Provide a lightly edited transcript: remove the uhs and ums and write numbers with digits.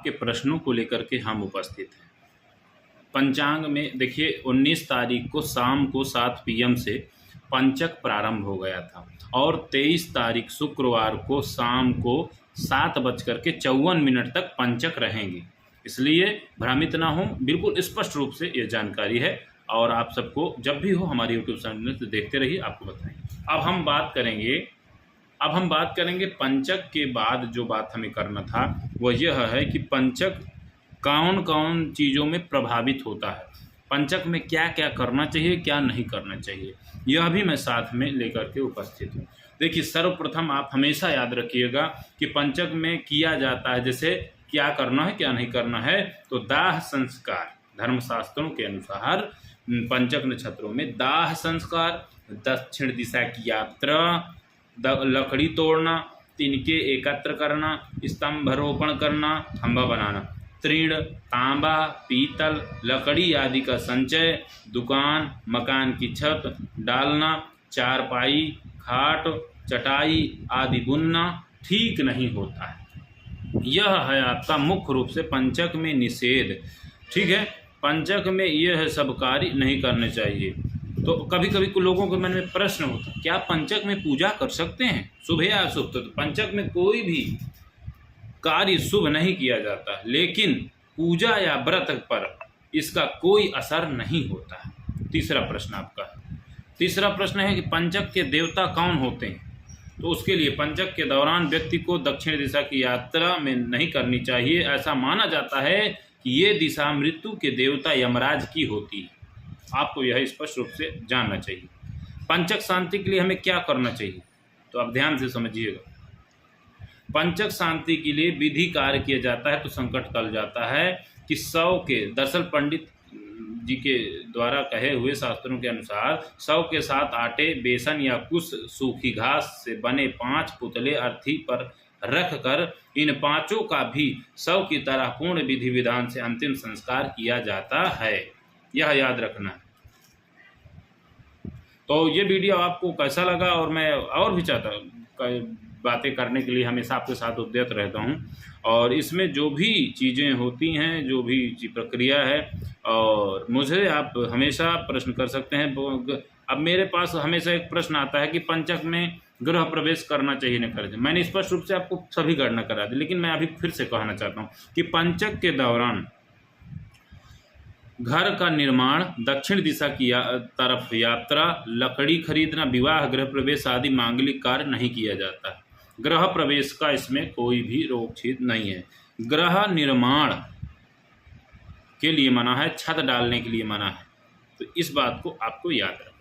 के प्रश्नों को लेकर के हम उपस्थित हैं। पंचांग में देखिए 19 तारीख को शाम को 7 PM से पंचक प्रारंभ हो गया था और 23 तारीख शुक्रवार को शाम को 7:54 तक पंचक रहेंगे। इसलिए भ्रमित ना हो, बिल्कुल स्पष्ट रूप से ये जानकारी है और आप सबको जब भी हो हमारे यूट्यूब चैनल से देखते रहिए, आपको बताएंगे। अब हम बात करेंगे पंचक के बाद जो बात हमें करना था वह यह है कि पंचक कौन कौन चीज़ों में प्रभावित होता है, पंचक में क्या क्या करना चाहिए, क्या नहीं करना चाहिए, यह भी मैं साथ में लेकर के उपस्थित हूँ। देखिए, सर्वप्रथम आप हमेशा याद रखिएगा कि पंचक में किया जाता है, जैसे क्या करना है क्या नहीं करना है, तो दाह संस्कार धर्मशास्त्रों के अनुसार पंचक नक्षत्रों में दाह संस्कार, दक्षिण दिशा की यात्रा, लकड़ी तोड़ना, तिनके एकत्र करना, स्तंभारोपण करना, खंभा बनाना, तृण, तांबा, पीतल, लकड़ी आदि का संचय, दुकान मकान की छत डालना, चारपाई, खाट, चटाई आदि बुनना ठीक नहीं होता है। यह है आपका मुख्य रूप से पंचक में निषेध। ठीक है, पंचक में यह सब कार्य नहीं करने चाहिए। तो कभी कभी कुछ लोगों के मन में प्रश्न होता है, क्या पंचक में पूजा कर सकते हैं, शुभ या अशुभ? तो पंचक में कोई भी कार्य शुभ नहीं किया जाता, लेकिन पूजा या व्रत पर इसका कोई असर नहीं होता है। तीसरा प्रश्न है कि पंचक के देवता कौन होते हैं? तो उसके लिए पंचक के दौरान व्यक्ति को दक्षिण दिशा की यात्रा में नहीं करनी चाहिए। ऐसा माना जाता है कि ये दिशा मृत्यु के देवता यमराज की होती है। आपको यह स्पष्ट रूप से जानना चाहिए। पंचक शांति के लिए हमें क्या करना चाहिए, तो आप ध्यान से समझिएगा। पंचक शांति के लिए विधि कार्य किया जाता है तो संकट टल जाता है कि 100 के दरअसल पंडित जी के द्वारा कहे हुए शास्त्रों के अनुसार 100 के साथ आटे, बेसन या कुछ सूखी घास से बने 5 पुतले अर्थी पर रख कर इन 5 का भी 100 की तरह पूर्ण विधि विधान से अंतिम संस्कार किया जाता है। यह याद रखना है। तो ये वीडियो आपको कैसा लगा, और मैं और भी चाहता बातें करने के लिए हमेशा आपके साथ उद्यत रहता हूं, और इसमें जो भी चीज़ें होती हैं, जो भी प्रक्रिया है, और मुझे आप हमेशा प्रश्न कर सकते हैं। अब मेरे पास हमेशा एक प्रश्न आता है कि पंचक में गृह प्रवेश करना चाहिए न करना चाहिए। मैंने स्पष्ट रूप से आपको सभी गणना करा दी, लेकिन मैं अभी फिर से कहना चाहता हूँ कि पंचक के दौरान घर का निर्माण, दक्षिण दिशा की तरफ यात्रा, लकड़ी खरीदना, विवाह, गृह प्रवेश आदि मांगलिक कार्य नहीं किया जाता। गृह प्रवेश का इसमें कोई भी रोक-छेद नहीं है। गृह निर्माण के लिए मना है, छत डालने के लिए मना है। तो इस बात को आपको याद रखना।